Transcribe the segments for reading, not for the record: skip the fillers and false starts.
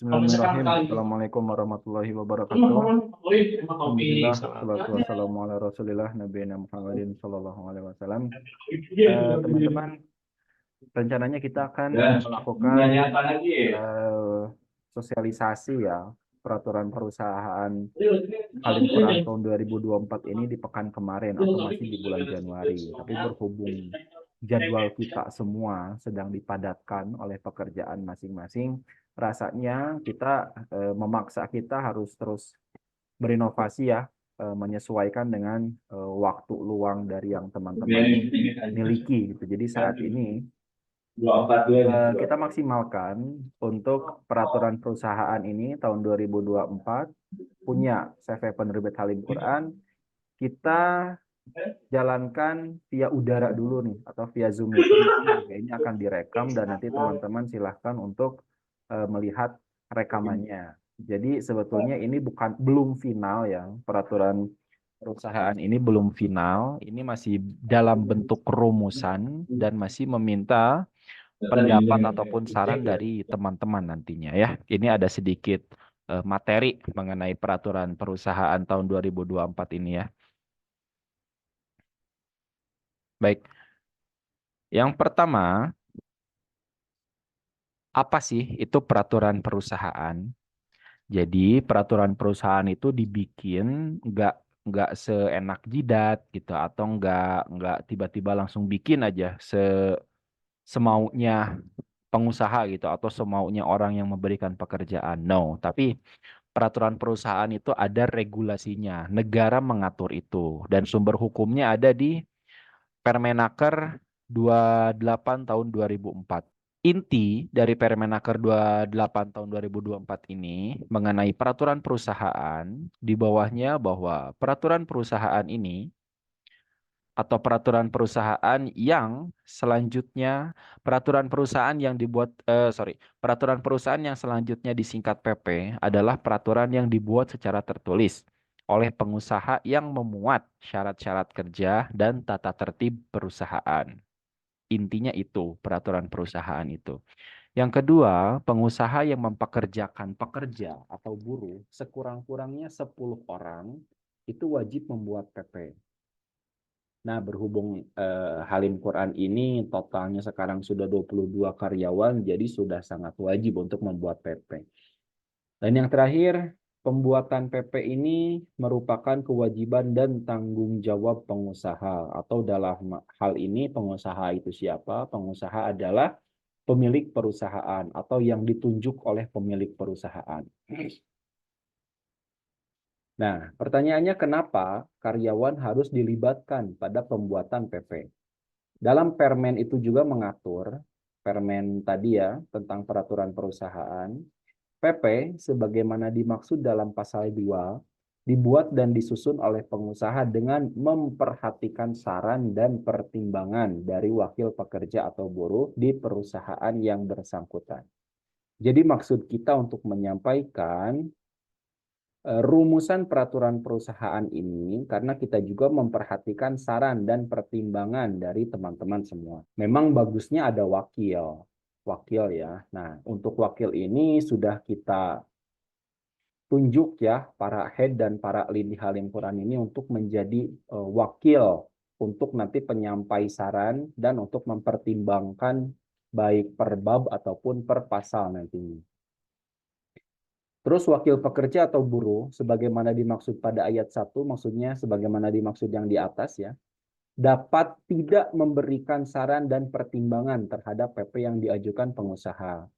Kalau misalkan Bismillahirrahmanirrahim. kali Assalamualaikum warahmatullahi wabarakatuh. teman-teman terima kopi Alhamdulillah, sama wassalatu wassalamu ala rasulillah, nabiyina Muhammadin sallallahu alaihi wasallam. Teman-teman, rencananya kita akan dan melakukan menanyakan lagi eh, sosialisasi ya, peraturan perusahaan Halim Quran tahun 2024 ini di pekan kemarin atau masih di bulan Januari. Tapi berhubung jadwal kita semua sedang dipadatkan oleh pekerjaan masing-masing, rasanya kita memaksa kita harus terus berinovasi ya, menyesuaikan dengan waktu luang dari yang teman-teman miliki gitu. Jadi saat ini 24 kita maksimalkan untuk peraturan perusahaan ini tahun 2024 punya CV penerbit Halim Quran, kita jalankan via udara dulu nih atau via Zoom meeting. Ini akan direkam dan nanti teman-teman silahkan untuk melihat rekamannya. Jadi sebetulnya ini belum final ya, peraturan perusahaan ini belum final, ini masih dalam bentuk rumusan dan masih meminta pendapat ataupun saran dari teman-teman nantinya ya. Ini ada sedikit materi mengenai peraturan perusahaan tahun 2024 ini ya. Baik, yang pertama, apa sih itu peraturan perusahaan? Jadi peraturan perusahaan itu dibikin nggak nggak seenak jidat gitu atau nggak tiba-tiba langsung bikin aja semaunya pengusaha gitu atau semaunya orang yang memberikan pekerjaan. No, tapi peraturan perusahaan itu ada regulasinya. Negara mengatur itu dan sumber hukumnya ada di Permenaker 28 tahun 2004. Inti dari Permenaker 28 tahun 2024 ini mengenai peraturan perusahaan, di bawahnya bahwa peraturan perusahaan ini atau peraturan perusahaan yang selanjutnya peraturan perusahaan yang selanjutnya disingkat PP adalah peraturan yang dibuat secara tertulis oleh pengusaha yang memuat syarat-syarat kerja dan tata tertib perusahaan. Intinya itu peraturan perusahaan itu. Yang kedua, pengusaha yang mempekerjakan pekerja atau buruh sekurang-kurangnya 10 orang itu wajib membuat PP. Nah, berhubung Halim Quran ini totalnya sekarang sudah 22 karyawan, jadi sudah sangat wajib untuk membuat PP. Dan yang terakhir, pembuatan PP ini merupakan kewajiban dan tanggung jawab pengusaha. Atau dalam hal ini pengusaha itu siapa? Pengusaha adalah pemilik perusahaan atau yang ditunjuk oleh pemilik perusahaan. Nah, pertanyaannya kenapa karyawan harus dilibatkan pada pembuatan PP? Dalam Permen itu juga mengatur, Permen tadi ya, tentang peraturan perusahaan, PP sebagaimana dimaksud dalam pasal 2 dibuat dan disusun oleh pengusaha dengan memperhatikan saran dan pertimbangan dari wakil pekerja atau buruh di perusahaan yang bersangkutan. Jadi maksud kita untuk menyampaikan rumusan peraturan perusahaan ini karena kita juga memperhatikan saran dan pertimbangan dari teman-teman semua. Memang bagusnya ada wakil ya. Nah, untuk wakil ini sudah kita tunjuk ya para head dan para lead di Halim Quran ini untuk menjadi wakil untuk nanti penyampai saran dan untuk mempertimbangkan baik per bab ataupun per pasal nantinya. Terus wakil pekerja atau buruh, sebagaimana dimaksud pada ayat 1, maksudnya sebagaimana dimaksud yang di atas ya, dapat tidak memberikan saran dan pertimbangan terhadap PP yang diajukan pengusaha.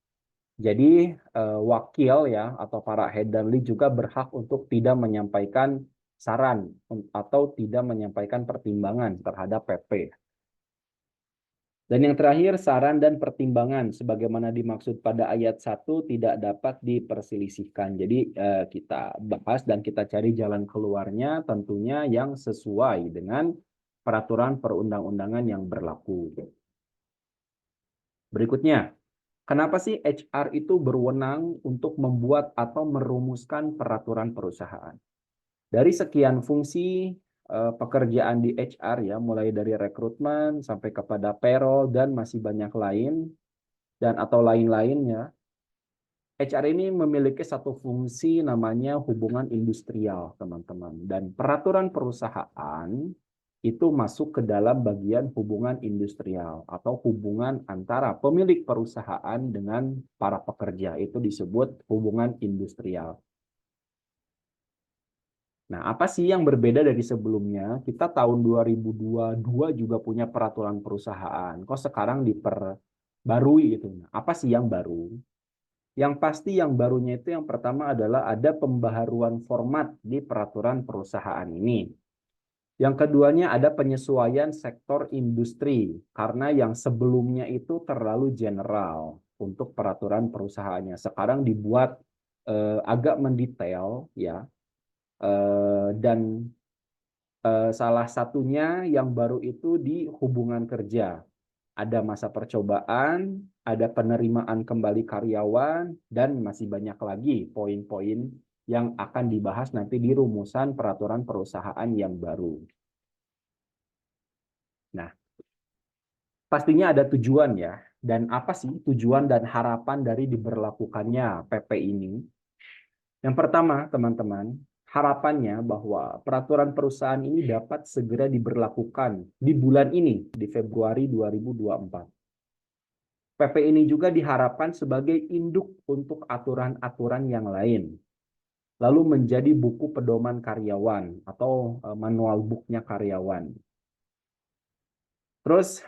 Jadi wakil ya atau para head dan lead juga berhak untuk tidak menyampaikan saran atau tidak menyampaikan pertimbangan terhadap PP. Dan yang terakhir, saran dan pertimbangan sebagaimana dimaksud pada ayat 1 tidak dapat diperselisihkan. Jadi kita bahas dan kita cari jalan keluarnya tentunya yang sesuai dengan peraturan perundang-undangan yang berlaku. Berikutnya, kenapa sih HR itu berwenang untuk membuat atau merumuskan peraturan perusahaan? Dari sekian fungsi pekerjaan di HR ya, mulai dari rekrutmen sampai kepada payroll dan masih banyak lain dan atau lain-lainnya, HR ini memiliki satu fungsi namanya hubungan industrial, teman-teman. Dan peraturan perusahaan itu masuk ke dalam bagian hubungan industrial atau hubungan antara pemilik perusahaan dengan para pekerja. Itu disebut hubungan industrial. Nah, apa sih yang berbeda dari sebelumnya? Kita tahun 2022 juga punya peraturan perusahaan. Kok sekarang diperbarui gitu? Nah, apa sih yang baru? Yang pasti yang barunya itu yang pertama adalah ada pembaharuan format di peraturan perusahaan ini. Yang keduanya ada penyesuaian sektor industri karena yang sebelumnya itu terlalu general untuk peraturan perusahaannya. Sekarang dibuat agak mendetail ya. Dan salah satunya yang baru itu di hubungan kerja. Ada masa percobaan, ada penerimaan kembali karyawan, dan masih banyak lagi poin-poin yang akan dibahas nanti di rumusan peraturan perusahaan yang baru. Nah, pastinya ada tujuan ya. Dan apa sih tujuan dan harapan dari diberlakukannya PP ini? Yang pertama, teman-teman, harapannya bahwa peraturan perusahaan ini dapat segera diberlakukan di bulan ini, di Februari 2024. PP ini juga diharapkan sebagai induk untuk aturan-aturan yang lain, lalu menjadi buku pedoman karyawan atau manual booknya karyawan. Terus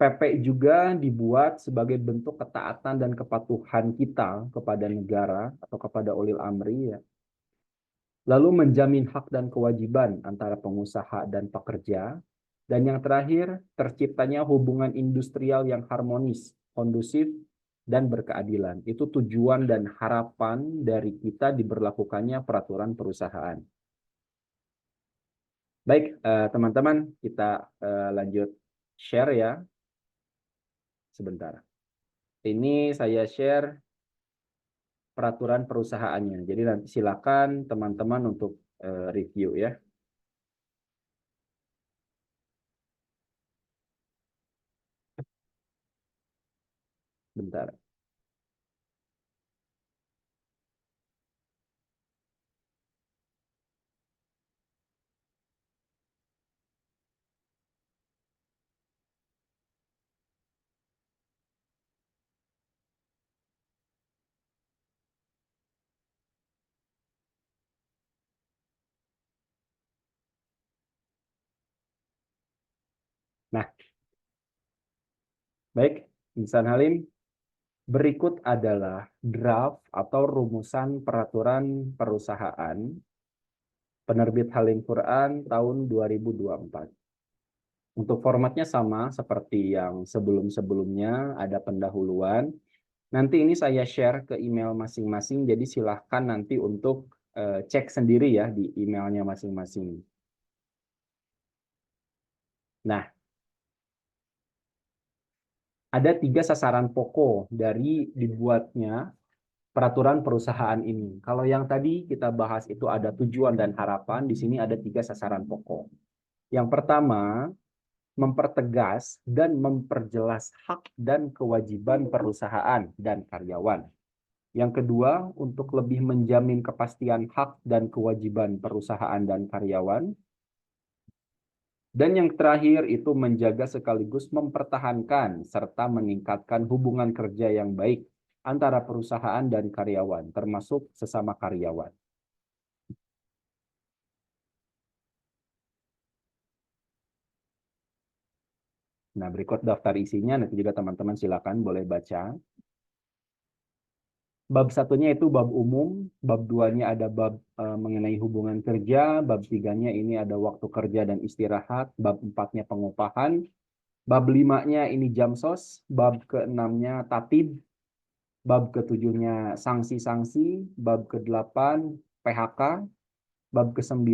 PP juga dibuat sebagai bentuk ketaatan dan kepatuhan kita kepada negara atau kepada ulil amri ya. Lalu menjamin hak dan kewajiban antara pengusaha dan pekerja. Dan yang terakhir, terciptanya hubungan industrial yang harmonis, kondusif, dan berkeadilan. Itu tujuan dan harapan dari kita diberlakukannya peraturan perusahaan. Baik, teman-teman, kita lanjut share ya. Sebentar. Ini saya share peraturan perusahaannya. Jadi nanti silakan teman-teman untuk review ya. Bentar. Nah, baik, Insan Halim. Berikut adalah draft atau rumusan peraturan perusahaan penerbit Halim Quran tahun 2024. Untuk formatnya sama seperti yang sebelum-sebelumnya, ada pendahuluan. Nanti ini saya share ke email masing-masing, jadi silahkan nanti untuk cek sendiri ya di emailnya masing-masing. Nah, ada 3 sasaran pokok dari dibuatnya peraturan perusahaan ini. Kalau yang tadi kita bahas itu ada tujuan dan harapan, di sini ada 3 sasaran pokok. Yang pertama, mempertegas dan memperjelas hak dan kewajiban perusahaan dan karyawan. Yang kedua, untuk lebih menjamin kepastian hak dan kewajiban perusahaan dan karyawan. Dan yang terakhir itu menjaga sekaligus mempertahankan serta meningkatkan hubungan kerja yang baik antara perusahaan dan karyawan, termasuk sesama karyawan. Nah, berikut daftar isinya, nanti juga teman-teman silakan boleh baca. Bab satunya itu bab umum, bab duanya ada bab mengenai hubungan kerja, bab tiganya ini ada waktu kerja dan istirahat, bab empatnya pengupahan, bab limanya ini jamsos, bab keenamnya tatib, bab ketujuhnya sanksi-sanksi, bab ke-8 PHK, bab ke-9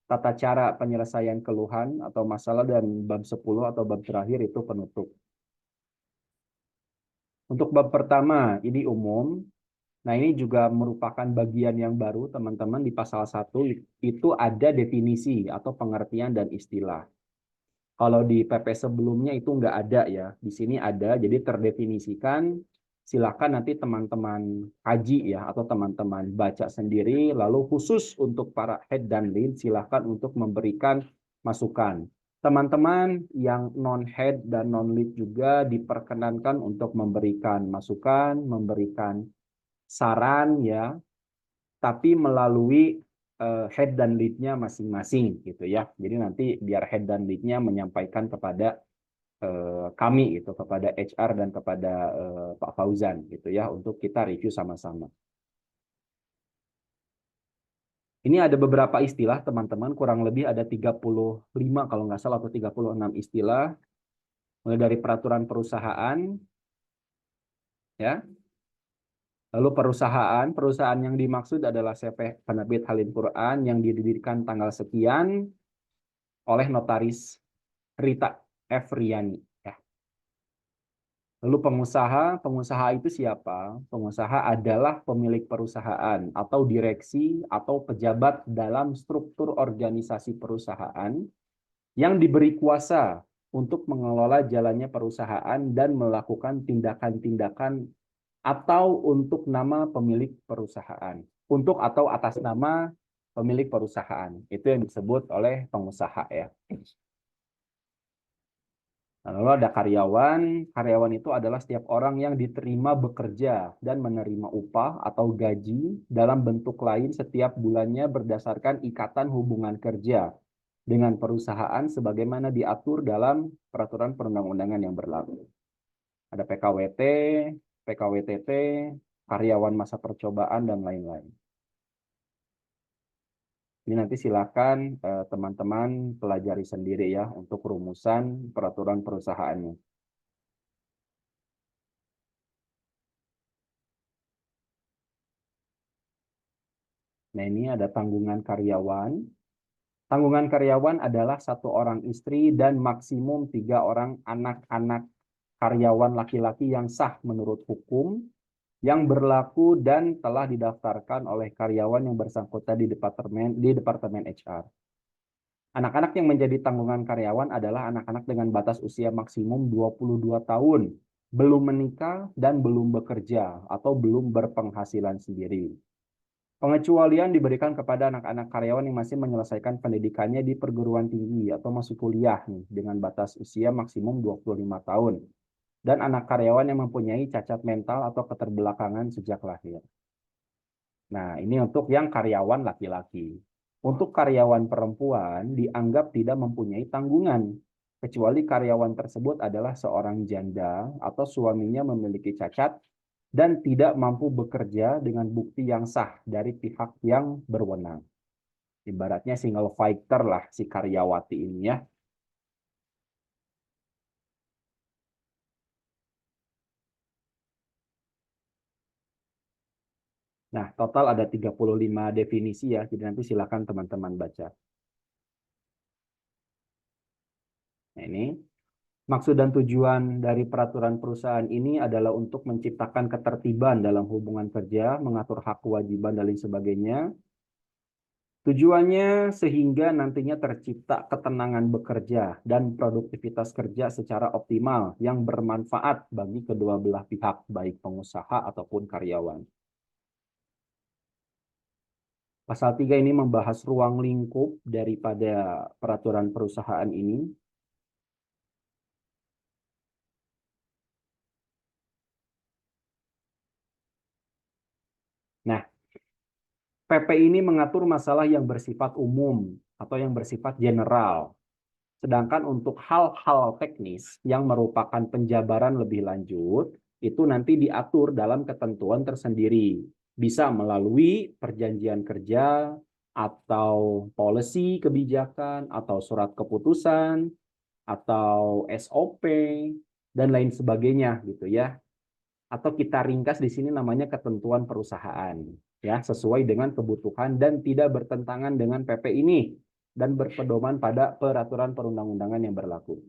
tata cara penyelesaian keluhan atau masalah, dan bab 10 atau bab terakhir itu penutup. Untuk bab pertama ini umum. Nah, ini juga merupakan bagian yang baru, teman-teman. Di pasal 1 itu ada definisi atau pengertian dan istilah. Kalau di PP sebelumnya itu nggak ada ya. Di sini ada, jadi terdefinisikan silakan nanti teman-teman kaji ya atau teman-teman baca sendiri. Lalu khusus untuk para head dan lead silakan untuk memberikan masukan. Teman-teman yang non-head dan non-lead juga diperkenankan untuk memberikan masukan, memberikan saran ya, tapi melalui head dan lead-nya masing-masing gitu ya. Jadi nanti biar head dan lead-nya menyampaikan kepada kami gitu, kepada HR dan kepada Pak Fauzan gitu ya, untuk kita review sama-sama. Ini ada beberapa istilah teman-teman, kurang lebih ada 35 kalau nggak salah atau 36 istilah, mulai dari peraturan perusahaan, ya. Lalu perusahaan yang dimaksud adalah CV Penerbit Halim Quran yang didirikan tanggal sekian oleh Notaris Rita F. Riani. Ya. Lalu pengusaha itu siapa? Pengusaha adalah pemilik perusahaan atau direksi atau pejabat dalam struktur organisasi perusahaan yang diberi kuasa untuk mengelola jalannya perusahaan dan melakukan tindakan-tindakan atau untuk nama pemilik perusahaan. Untuk atau atas nama pemilik perusahaan. Itu yang disebut oleh pengusaha ya. Lalu ada karyawan. Karyawan itu adalah setiap orang yang diterima bekerja dan menerima upah atau gaji dalam bentuk lain setiap bulannya berdasarkan ikatan hubungan kerja dengan perusahaan sebagaimana diatur dalam peraturan perundang-undangan yang berlaku. Ada PKWT, PKWTT, karyawan masa percobaan, dan lain-lain. Ini nanti silakan teman-teman pelajari sendiri ya untuk rumusan peraturan perusahaannya. Nah, ini ada tanggungan karyawan. Tanggungan karyawan adalah 1 orang istri dan maksimum 3 orang anak-anak karyawan laki-laki yang sah menurut hukum, yang berlaku dan telah didaftarkan oleh karyawan yang bersangkutan di departemen HR. Anak-anak yang menjadi tanggungan karyawan adalah anak-anak dengan batas usia maksimum 22 tahun, belum menikah dan belum bekerja atau belum berpenghasilan sendiri. Pengecualian diberikan kepada anak-anak karyawan yang masih menyelesaikan pendidikannya di perguruan tinggi atau masuk kuliah nih, dengan batas usia maksimum 25 tahun. Dan anak karyawan yang mempunyai cacat mental atau keterbelakangan sejak lahir. Nah, ini untuk yang karyawan laki-laki. Untuk karyawan perempuan dianggap tidak mempunyai tanggungan, kecuali karyawan tersebut adalah seorang janda atau suaminya memiliki cacat dan tidak mampu bekerja dengan bukti yang sah dari pihak yang berwenang. Ibaratnya single fighter lah si karyawati ini ya. Nah, total ada 35 definisi ya, jadi nanti silakan teman-teman baca. Nah, ini maksud dan tujuan dari peraturan perusahaan ini adalah untuk menciptakan ketertiban dalam hubungan kerja, mengatur hak kewajiban dan lain sebagainya. Tujuannya sehingga nantinya tercipta ketenangan bekerja dan produktivitas kerja secara optimal yang bermanfaat bagi kedua belah pihak, baik pengusaha ataupun karyawan. Pasal 3 ini membahas ruang lingkup daripada peraturan perusahaan ini. Nah, PP ini mengatur masalah yang bersifat umum atau yang bersifat general. Sedangkan untuk hal-hal teknis yang merupakan penjabaran lebih lanjut, itu nanti diatur dalam ketentuan tersendiri. Bisa melalui perjanjian kerja, atau policy kebijakan, atau surat keputusan, atau SOP, dan lain sebagainya gitu ya. Atau kita ringkas di sini namanya ketentuan perusahaan. Ya, sesuai dengan kebutuhan dan tidak bertentangan dengan PP ini dan berpedoman pada peraturan perundang-undangan yang berlaku.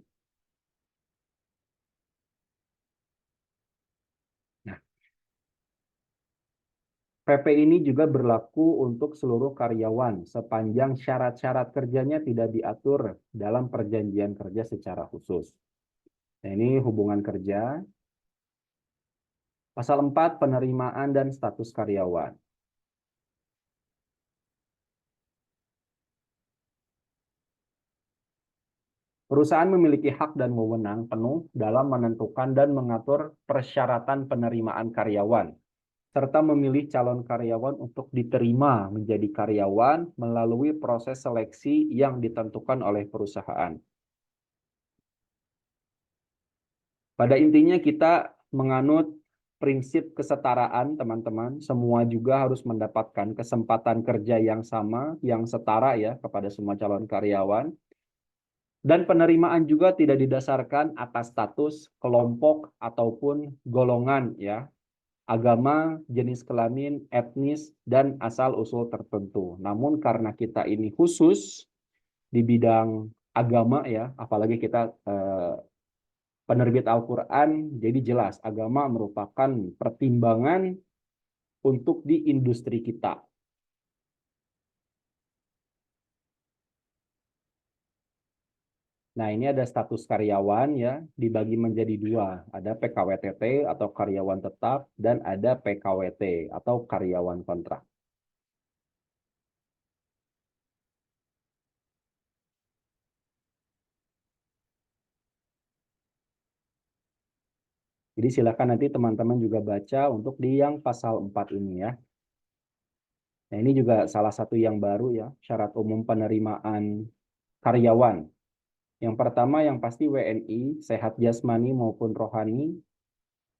Nah, PP ini juga berlaku untuk seluruh karyawan sepanjang syarat-syarat kerjanya tidak diatur dalam perjanjian kerja secara khusus. Nah, ini hubungan kerja. Pasal 4, penerimaan dan status karyawan. Perusahaan memiliki hak dan wewenang penuh dalam menentukan dan mengatur persyaratan penerimaan karyawan, serta memilih calon karyawan untuk diterima menjadi karyawan melalui proses seleksi yang ditentukan oleh perusahaan. Pada intinya kita menganut prinsip kesetaraan, teman-teman. Semua juga harus mendapatkan kesempatan kerja yang sama, yang setara ya kepada semua calon karyawan. Dan penerimaan juga tidak didasarkan atas status, kelompok, ataupun golongan ya, agama, jenis kelamin, etnis, dan asal-usul tertentu. Namun karena kita ini khusus di bidang agama ya, apalagi kita penerbit Al-Quran, jadi jelas agama merupakan pertimbangan untuk di industri kita. Nah, ini ada status karyawan ya, dibagi menjadi dua. Ada PKWTT atau karyawan tetap, dan ada PKWT atau karyawan kontrak. Jadi silakan nanti teman-teman juga baca untuk di yang pasal 4 ini ya. Nah, ini juga salah satu yang baru ya, syarat umum penerimaan karyawan. Yang pertama yang pasti WNI, sehat jasmani maupun rohani,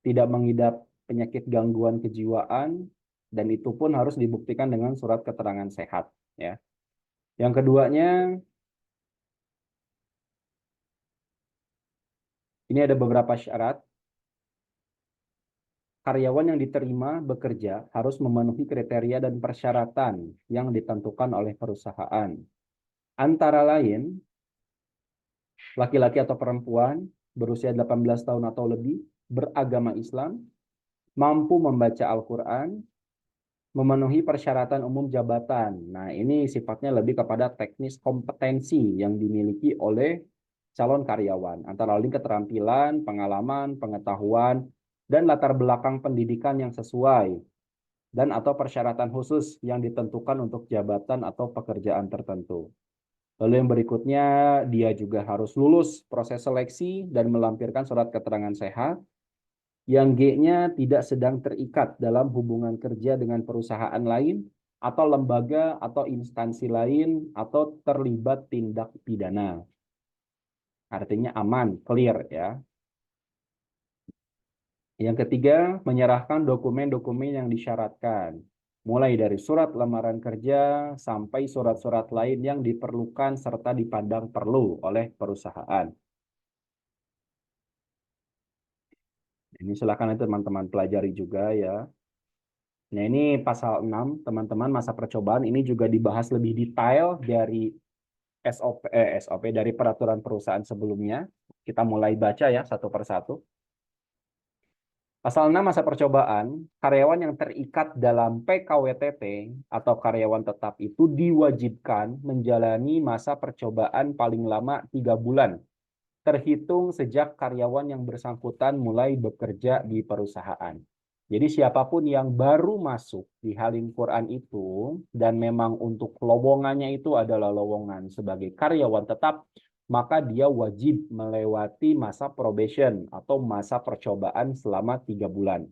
tidak mengidap penyakit gangguan kejiwaan, dan itu pun harus dibuktikan dengan surat keterangan sehat. Ya. Yang keduanya, ini ada beberapa syarat. Karyawan yang diterima bekerja harus memenuhi kriteria dan persyaratan yang ditentukan oleh perusahaan. Antara lain, laki-laki atau perempuan berusia 18 tahun atau lebih, beragama Islam, mampu membaca Al-Quran, memenuhi persyaratan umum jabatan. Nah, ini sifatnya lebih kepada teknis kompetensi yang dimiliki oleh calon karyawan. Antara lain keterampilan, pengalaman, pengetahuan, dan latar belakang pendidikan yang sesuai, dan atau persyaratan khusus yang ditentukan untuk jabatan atau pekerjaan tertentu. Lalu yang berikutnya, dia juga harus lulus proses seleksi dan melampirkan surat keterangan sehat. Yang G-nya tidak sedang terikat dalam hubungan kerja dengan perusahaan lain, atau lembaga atau instansi lain, atau terlibat tindak pidana. Artinya aman, clear ya. Yang ketiga, menyerahkan dokumen-dokumen yang disyaratkan. Mulai dari surat lamaran kerja sampai surat-surat lain yang diperlukan serta dipandang perlu oleh perusahaan. Ini silakan teman-teman pelajari juga ya. Nah, ini pasal 6, teman-teman, masa percobaan ini juga dibahas lebih detail dari SOP dari peraturan perusahaan sebelumnya. Kita mulai baca ya satu persatu. Pasal 6 masa percobaan, karyawan yang terikat dalam PKWTT atau karyawan tetap itu diwajibkan menjalani masa percobaan paling lama 3 bulan, terhitung sejak karyawan yang bersangkutan mulai bekerja di perusahaan. Jadi siapapun yang baru masuk di Halim Quran itu, dan memang untuk lowongannya itu adalah lowongan sebagai karyawan tetap, maka dia wajib melewati masa probation atau masa percobaan selama 3 bulan.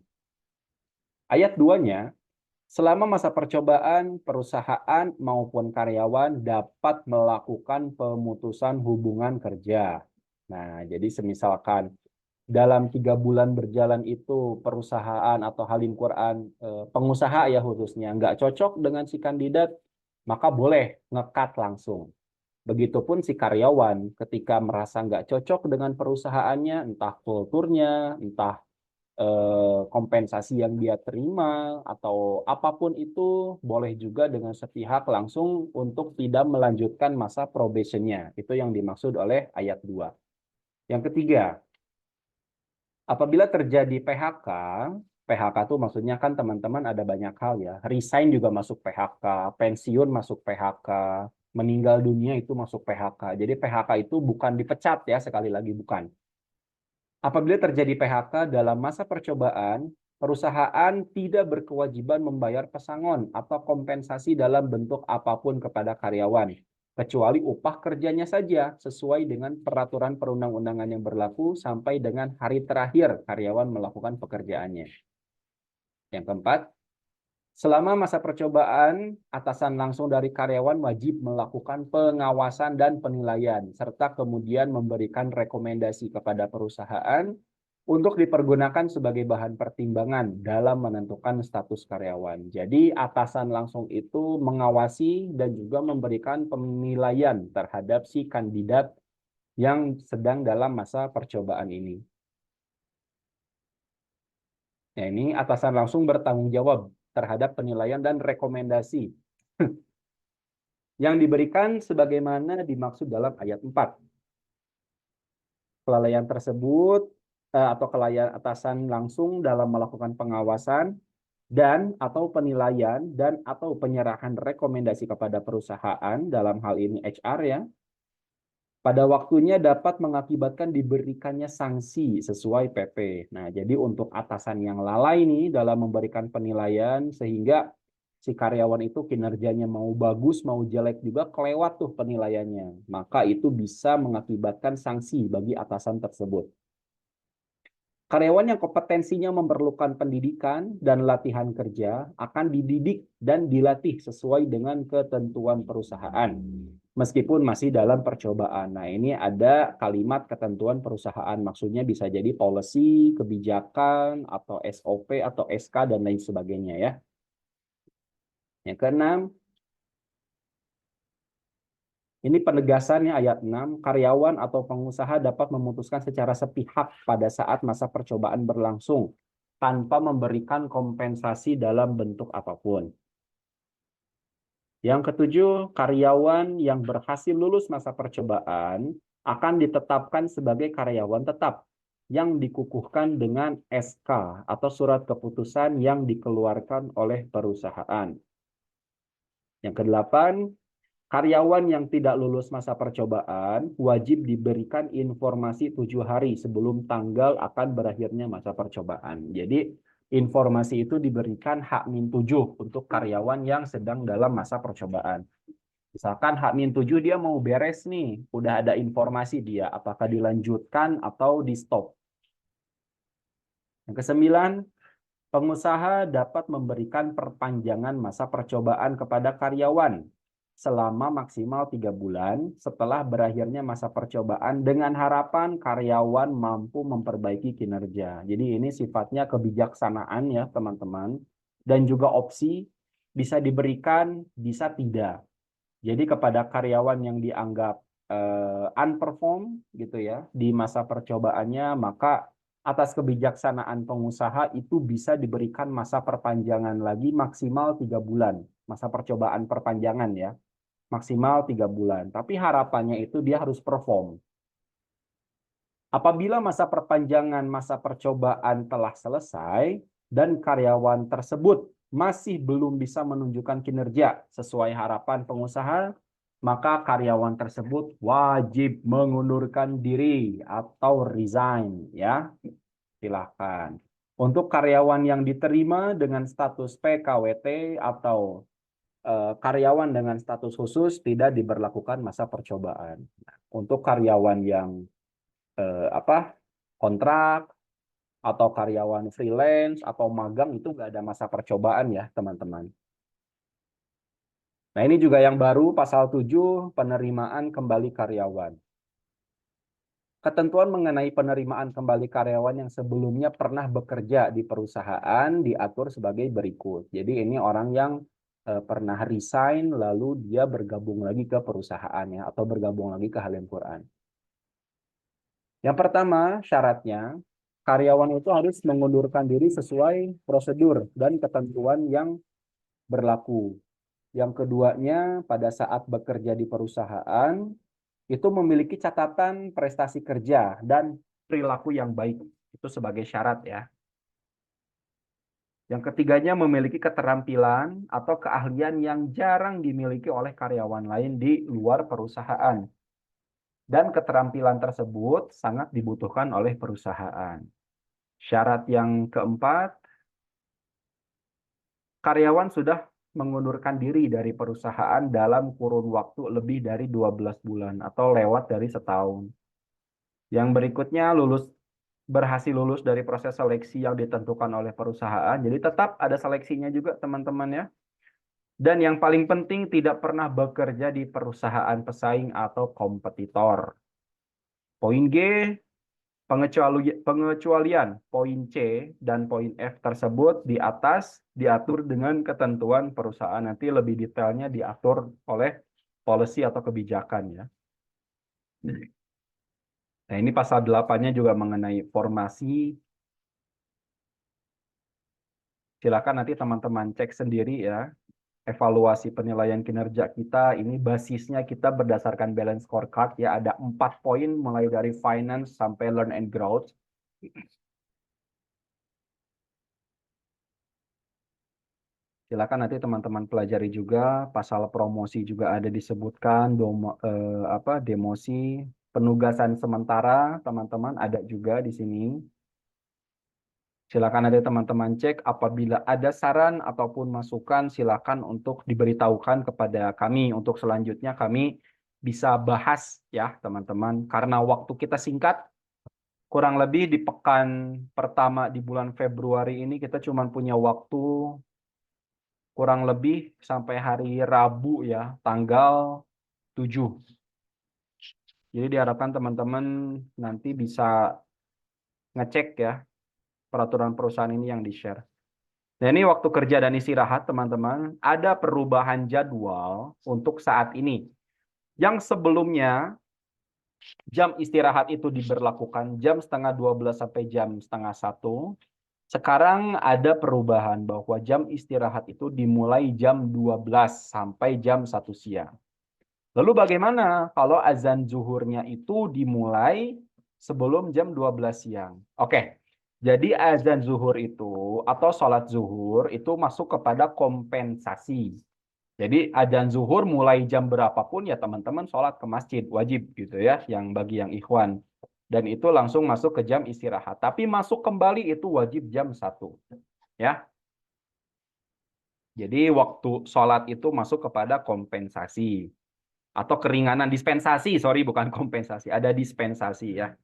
Ayat 2-nya, selama masa percobaan, perusahaan maupun karyawan dapat melakukan pemutusan hubungan kerja. Nah, jadi semisalkan dalam 3 bulan berjalan itu perusahaan atau Halim Quran, pengusaha ya khususnya, nggak cocok dengan si kandidat, maka boleh nge-cut langsung. Begitupun si karyawan ketika merasa nggak cocok dengan perusahaannya, entah kulturnya, entah kompensasi yang dia terima, atau apapun itu, boleh juga dengan sepihak langsung untuk tidak melanjutkan masa probationnya. Itu yang dimaksud oleh ayat 2. Yang ketiga, apabila terjadi PHK, PHK itu maksudnya kan teman-teman ada banyak hal ya. Resign juga masuk PHK, pensiun masuk PHK, meninggal dunia itu masuk PHK. Jadi PHK itu bukan dipecat ya, sekali lagi bukan. Apabila terjadi PHK dalam masa percobaan, perusahaan tidak berkewajiban membayar pesangon atau kompensasi dalam bentuk apapun kepada karyawan, kecuali upah kerjanya saja sesuai dengan peraturan perundang-undangan yang berlaku sampai dengan hari terakhir karyawan melakukan pekerjaannya. Yang keempat, selama masa percobaan, atasan langsung dari karyawan wajib melakukan pengawasan dan penilaian, serta kemudian memberikan rekomendasi kepada perusahaan untuk dipergunakan sebagai bahan pertimbangan dalam menentukan status karyawan. Jadi atasan langsung itu mengawasi dan juga memberikan penilaian terhadap si kandidat yang sedang dalam masa percobaan ini. Nah, ini atasan langsung bertanggung jawab terhadap penilaian dan rekomendasi yang diberikan sebagaimana dimaksud dalam ayat 4. Kelalaian tersebut atau kelalaian atasan langsung dalam melakukan pengawasan dan atau penilaian dan atau penyerahan rekomendasi kepada perusahaan, dalam hal ini HR ya, pada waktunya dapat mengakibatkan diberikannya sanksi sesuai PP. Nah, jadi untuk atasan yang lalai nih dalam memberikan penilaian sehingga si karyawan itu kinerjanya mau bagus mau jelek juga kelewat tuh penilaiannya, maka itu bisa mengakibatkan sanksi bagi atasan tersebut. Karyawan yang kompetensinya memerlukan pendidikan dan latihan kerja akan dididik dan dilatih sesuai dengan ketentuan perusahaan, meskipun masih dalam percobaan. Nah, ini ada kalimat ketentuan perusahaan, maksudnya bisa jadi policy, kebijakan, atau SOP, atau SK, dan lain sebagainya ya. Yang keenam, ini penegasannya ayat 6, karyawan atau pengusaha dapat memutuskan secara sepihak pada saat masa percobaan berlangsung tanpa memberikan kompensasi dalam bentuk apapun. Yang ketujuh, karyawan yang berhasil lulus masa percobaan akan ditetapkan sebagai karyawan tetap yang dikukuhkan dengan SK atau surat keputusan yang dikeluarkan oleh perusahaan. Yang kedelapan, karyawan yang tidak lulus masa percobaan wajib diberikan informasi 7 hari sebelum tanggal akan berakhirnya masa percobaan. Jadi informasi itu diberikan H-7 untuk karyawan yang sedang dalam masa percobaan. Misalkan H-7 dia mau beres nih, udah ada informasi dia apakah dilanjutkan atau di stop. Yang kesembilan, pengusaha dapat memberikan perpanjangan masa percobaan kepada karyawan selama maksimal 3 bulan setelah berakhirnya masa percobaan dengan harapan karyawan mampu memperbaiki kinerja. Jadi ini sifatnya kebijaksanaan ya teman-teman, dan juga opsi bisa diberikan, bisa tidak. Jadi kepada karyawan yang dianggap unperform gitu ya di masa percobaannya, maka atas kebijaksanaan pengusaha itu bisa diberikan masa perpanjangan lagi maksimal 3 bulan. Masa percobaan perpanjangan ya. Maksimal 3 bulan. Tapi harapannya itu dia harus perform. Apabila masa perpanjangan masa percobaan telah selesai dan karyawan tersebut masih belum bisa menunjukkan kinerja sesuai harapan pengusaha, maka karyawan tersebut wajib mengundurkan diri atau resign ya. Silakan. Untuk karyawan yang diterima dengan status PKWT atau karyawan dengan status khusus tidak diberlakukan masa percobaan. Untuk karyawan yang kontrak atau karyawan freelance atau magang itu nggak ada masa percobaan ya teman-teman. Nah ini juga yang baru pasal 7 penerimaan kembali karyawan. Ketentuan mengenai penerimaan kembali karyawan yang sebelumnya pernah bekerja di perusahaan diatur sebagai berikut. Jadi ini orang yang pernah resign lalu dia bergabung lagi ke perusahaannya atau bergabung lagi ke Halim Quran. Yang pertama syaratnya karyawan itu harus mengundurkan diri sesuai prosedur dan ketentuan yang berlaku. Yang keduanya pada saat bekerja di perusahaan itu memiliki catatan prestasi kerja dan perilaku yang baik. Itu sebagai syarat ya. Yang ketiganya memiliki keterampilan atau keahlian yang jarang dimiliki oleh karyawan lain di luar perusahaan. Dan keterampilan tersebut sangat dibutuhkan oleh perusahaan. Syarat yang keempat, karyawan sudah mengundurkan diri dari perusahaan dalam kurun waktu lebih dari 12 bulan atau lewat dari setahun. Yang berikutnya berhasil lulus dari proses seleksi yang ditentukan oleh perusahaan. Jadi tetap ada seleksinya juga teman-teman ya. Dan yang paling penting tidak pernah bekerja di perusahaan pesaing atau kompetitor. Poin G, pengecualian poin C dan poin F tersebut di atas diatur dengan ketentuan perusahaan. Nanti lebih detailnya diatur oleh policy atau kebijakan ya. Nah, ini pasal 8-nya juga mengenai formasi. Silakan nanti teman-teman cek sendiri ya. Evaluasi penilaian kinerja kita ini basisnya kita berdasarkan balance scorecard ya, ada 4 poin mulai dari finance sampai learn and growth. Silakan nanti teman-teman pelajari juga, pasal promosi juga ada disebutkan, demosi, penugasan sementara teman-teman ada juga di sini. Silakan nanti teman-teman cek, apabila ada saran ataupun masukan silakan untuk diberitahukan kepada kami. Untuk selanjutnya kami bisa bahas ya teman-teman. Karena waktu kita singkat, kurang lebih di pekan pertama di bulan Februari ini kita cuma punya waktu kurang lebih sampai hari Rabu ya, tanggal 7. Jadi diharapkan teman-teman nanti bisa ngecek ya peraturan perusahaan ini yang di-share. Nah, ini waktu kerja dan istirahat, teman-teman. Ada perubahan jadwal untuk saat ini. Yang sebelumnya, jam istirahat itu diberlakukan jam setengah 12 sampai jam setengah 1. Sekarang ada perubahan bahwa jam istirahat itu dimulai jam 12 sampai jam 1 siang. Lalu bagaimana kalau azan zuhurnya itu dimulai sebelum jam 12 siang? Oke. Jadi azan zuhur itu atau sholat zuhur itu masuk kepada kompensasi. Jadi azan zuhur mulai jam berapapun ya teman-teman sholat ke masjid wajib gitu ya, yang bagi yang ikhwan. Dan itu langsung masuk ke jam istirahat. Tapi masuk kembali itu wajib jam 1. Ya. Jadi waktu sholat itu masuk kepada kompensasi. Atau keringanan dispensasi, sorry bukan kompensasi. Ada dispensasi ya.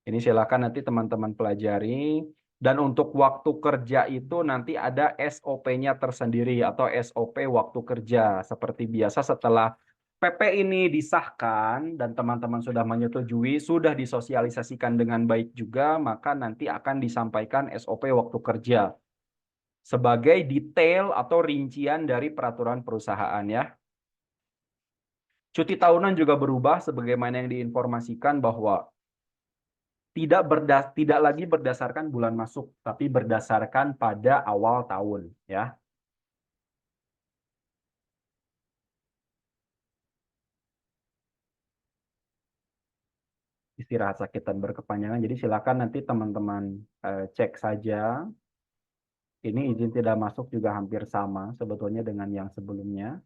Ini silakan nanti teman-teman pelajari. Dan untuk waktu kerja itu nanti ada SOP-nya tersendiri atau SOP waktu kerja. Seperti biasa setelah PP ini disahkan dan teman-teman sudah menyetujui, sudah disosialisasikan dengan baik juga, maka nanti akan disampaikan SOP waktu kerja. Sebagai detail atau rincian dari peraturan perusahaan ya. Cuti tahunan juga berubah sebagaimana yang diinformasikan bahwa tidak lagi berdasarkan bulan masuk, tapi berdasarkan pada awal tahun, ya. Istirahat sakit dan berkepanjangan. Jadi silakan nanti teman-teman cek saja. Ini izin tidak masuk juga hampir sama sebetulnya dengan yang sebelumnya.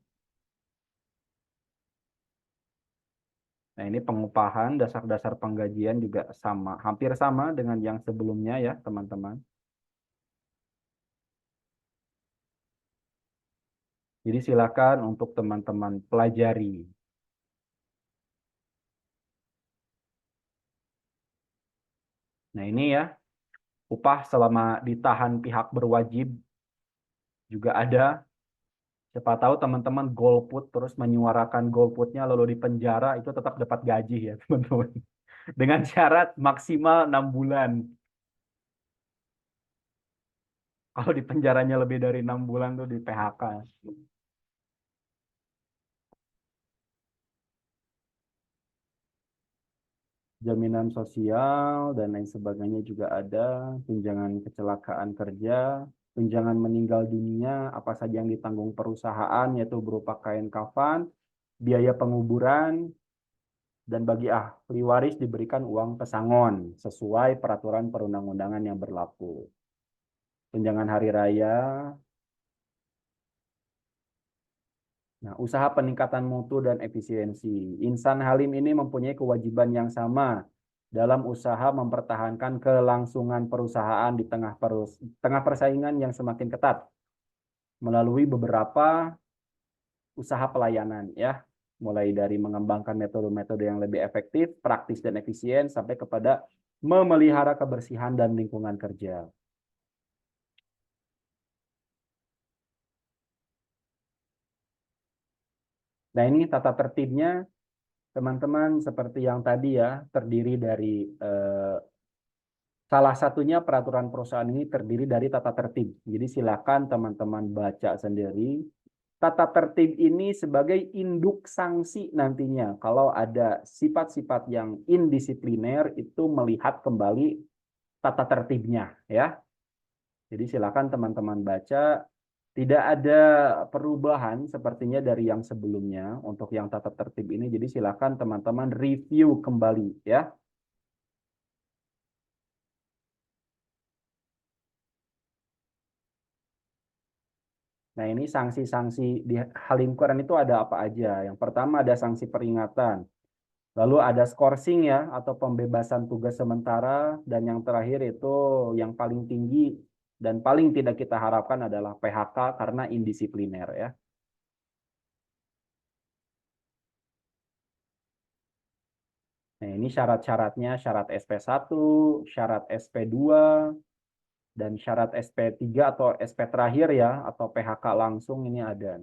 Nah, ini pengupahan, dasar-dasar penggajian juga sama, hampir sama dengan yang sebelumnya ya, teman-teman. Jadi silakan untuk teman-teman pelajari. Nah, ini ya, upah selama ditahan pihak berwajib juga ada. Siapa tahu teman-teman golput terus menyuarakan golputnya lalu di penjara itu tetap dapat gaji ya, teman-teman. Dengan syarat maksimal 6 bulan. Kalau di penjaranya lebih dari 6 bulan tuh di PHK. Jaminan sosial dan lain sebagainya juga ada, tunjangan kecelakaan kerja, tunjangan meninggal dunia, apa saja yang ditanggung perusahaan, yaitu berupa kain kafan, biaya penguburan, dan bagi ahli waris diberikan uang pesangon sesuai peraturan perundang-undangan yang berlaku. Tunjangan hari raya. Nah, usaha peningkatan mutu dan efisiensi. Insan Halim ini mempunyai kewajiban yang sama, dalam usaha mempertahankan kelangsungan perusahaan di tengah persaingan yang semakin ketat melalui beberapa usaha pelayanan ya, mulai dari mengembangkan metode-metode yang lebih efektif, praktis dan efisien sampai kepada memelihara kebersihan dan lingkungan kerja. Nah, ini tata tertibnya teman-teman seperti yang tadi ya, terdiri dari salah satunya peraturan perusahaan ini terdiri dari tata tertib. Jadi silakan teman-teman baca sendiri. Tata tertib ini sebagai induk sanksi nantinya. Kalau ada sifat-sifat yang indisipliner itu melihat kembali tata tertibnya ya. Jadi silakan teman-teman baca. Tidak ada perubahan sepertinya dari yang sebelumnya untuk yang tata tertib ini. Jadi silakan teman-teman review kembali ya. Nah, ini sanksi-sanksi di Halimquran itu ada apa aja? Yang pertama ada sanksi peringatan. Lalu ada skorsing ya, atau pembebasan tugas sementara. Dan yang terakhir itu yang paling tinggi dan paling tidak kita harapkan adalah PHK karena indisipliner ya. Nah, ini syarat-syaratnya, syarat SP1, syarat SP2, dan syarat SP3 atau SP terakhir ya, atau PHK langsung ini ada.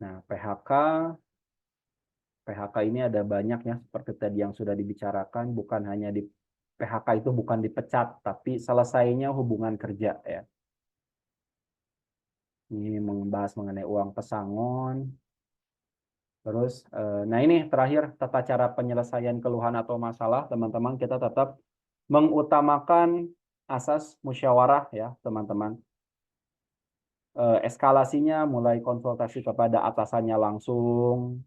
Nah, PHK ini ada banyak ya, seperti tadi yang sudah dibicarakan, bukan hanya di PHK itu bukan dipecat, tapi selesainya hubungan kerja ya. Ini membahas mengenai uang pesangon. Terus, nah ini terakhir tata cara penyelesaian keluhan atau masalah, teman-teman kita tetap mengutamakan asas musyawarah ya, teman-teman. Eskalasinya mulai konsultasi kepada atasannya langsung,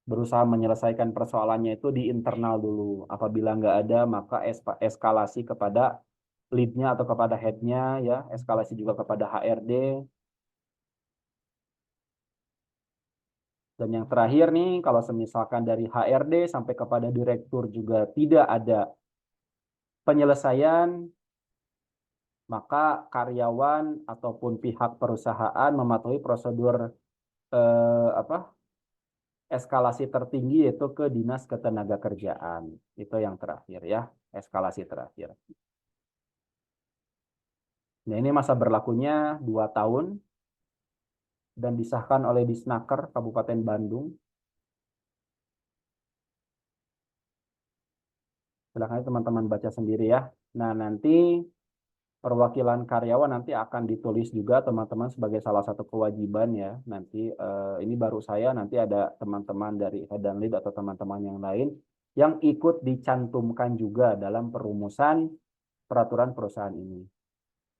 berusaha menyelesaikan persoalannya itu di internal dulu. Apabila nggak ada, maka eskalasi kepada lead-nya atau kepada head-nya, ya, eskalasi juga kepada HRD. Dan yang terakhir nih, kalau misalkan dari HRD sampai kepada direktur juga tidak ada penyelesaian, maka karyawan ataupun pihak perusahaan mematuhi prosedur eskalasi tertinggi yaitu ke Dinas Ketenagakerjaan. Itu yang terakhir ya, eskalasi terakhir. Nah, ini masa berlakunya 2 tahun dan disahkan oleh Disnaker Kabupaten Bandung. Silahkan teman-teman baca sendiri ya. Nah, nanti perwakilan karyawan nanti akan ditulis juga teman-teman sebagai salah satu kewajiban ya. Nanti ini baru saya, nanti ada teman-teman dari head dan lead atau teman-teman yang lain yang ikut dicantumkan juga dalam perumusan peraturan perusahaan ini.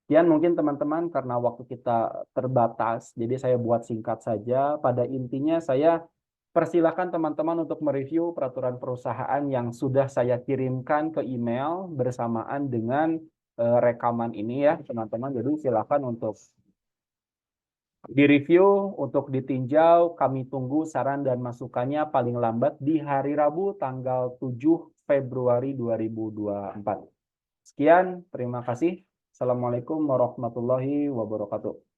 Sekian mungkin teman-teman karena waktu kita terbatas, jadi saya buat singkat saja. Pada intinya saya persilakan teman-teman untuk mereview peraturan perusahaan yang sudah saya kirimkan ke email bersamaan dengan rekaman ini ya teman-teman. Jadi silakan untuk direview, untuk ditinjau. Kami tunggu saran dan masukannya paling lambat di hari Rabu tanggal 7 Februari 2024. Sekian, terima kasih. Assalamualaikum warahmatullahi wabarakatuh.